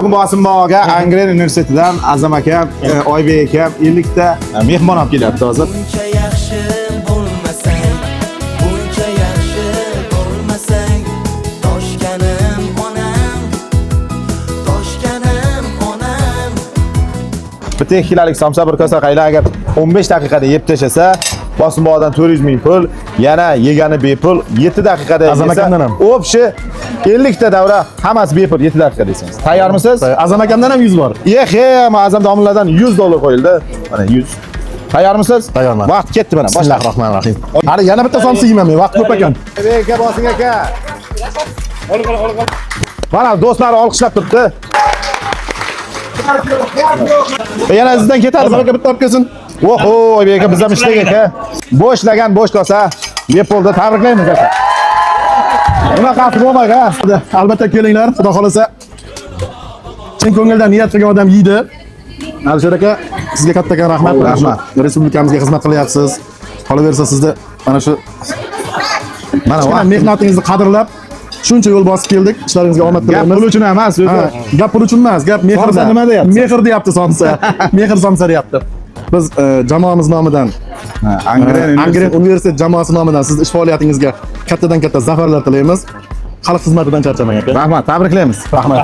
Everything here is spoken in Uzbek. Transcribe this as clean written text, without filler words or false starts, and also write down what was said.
Bosimboga Angren universitetidan Azam akam, Oybek akam 50 ta mehmon olib kelyapti hozir. Buncha yaxshi bo'lmasang, buncha yaxshi bo'lmasang, toshkanim onam, toshkanim onam. Bitta 2 kiloluk somsa bir kosa qaylar agar 15 daqiqada yeb tashlasa, Bosimboqdan 400 ming pul, yana yegani bepul, 7 daqiqada Azam yesa, akamdan ham. O'pshi 50 ta davra hammasi bepul 7 daqiqa deysiz. Tayyormisiz? Azam akamdan ham 100 bor. Azam domlalardan $100 qo'yildi. Mana 100. Tayyormisiz? Tayyorman. Vaqt ketdi mana. Boshla. Bismillahirrohmanirrohim. Hali yana bitta somsa yeyman men, vaqt ko'p ekan. Aka bosing aka. Mana do'stlar olqishlab turibdi. Yana sizdan ketadi. Azam aka bitta olib kelsin. Oho, Oybek aka biz ham ishlagan aka. Bo'shlagan bo'sh kosa. Bepulda tabriklaymiz aka. Bunaqasi bo'lmaydi ha. Albatta kelinglar, xudo xolasa. Chin ko'ngildan niyat qilgan odam yeydi. Alisher aka, sizga kattakon rahmat. Rahmat. Respublikamizga xizmat qilyapsiz. Qolaversa sizni mana shu mana mehnatingizni qadrlab shuncha yo'l bosib keldik. Ishlaringizga omad Gap tilaymiz. pul uchun emas, o'zi. Gap pul uchun emas, gap mehrda. Somsa nima deyapti? Mehr deyapti somsa. Mehr somsa deyapti. Biz jamoamiz nomidan Angren universitet jamoasi nomidan siz ish faoliyatingizga kattadan katta zafarlar tilaymiz. Xalq xizmatidan charchamang aka. Rahmat, tabriklaymiz. Rahmat.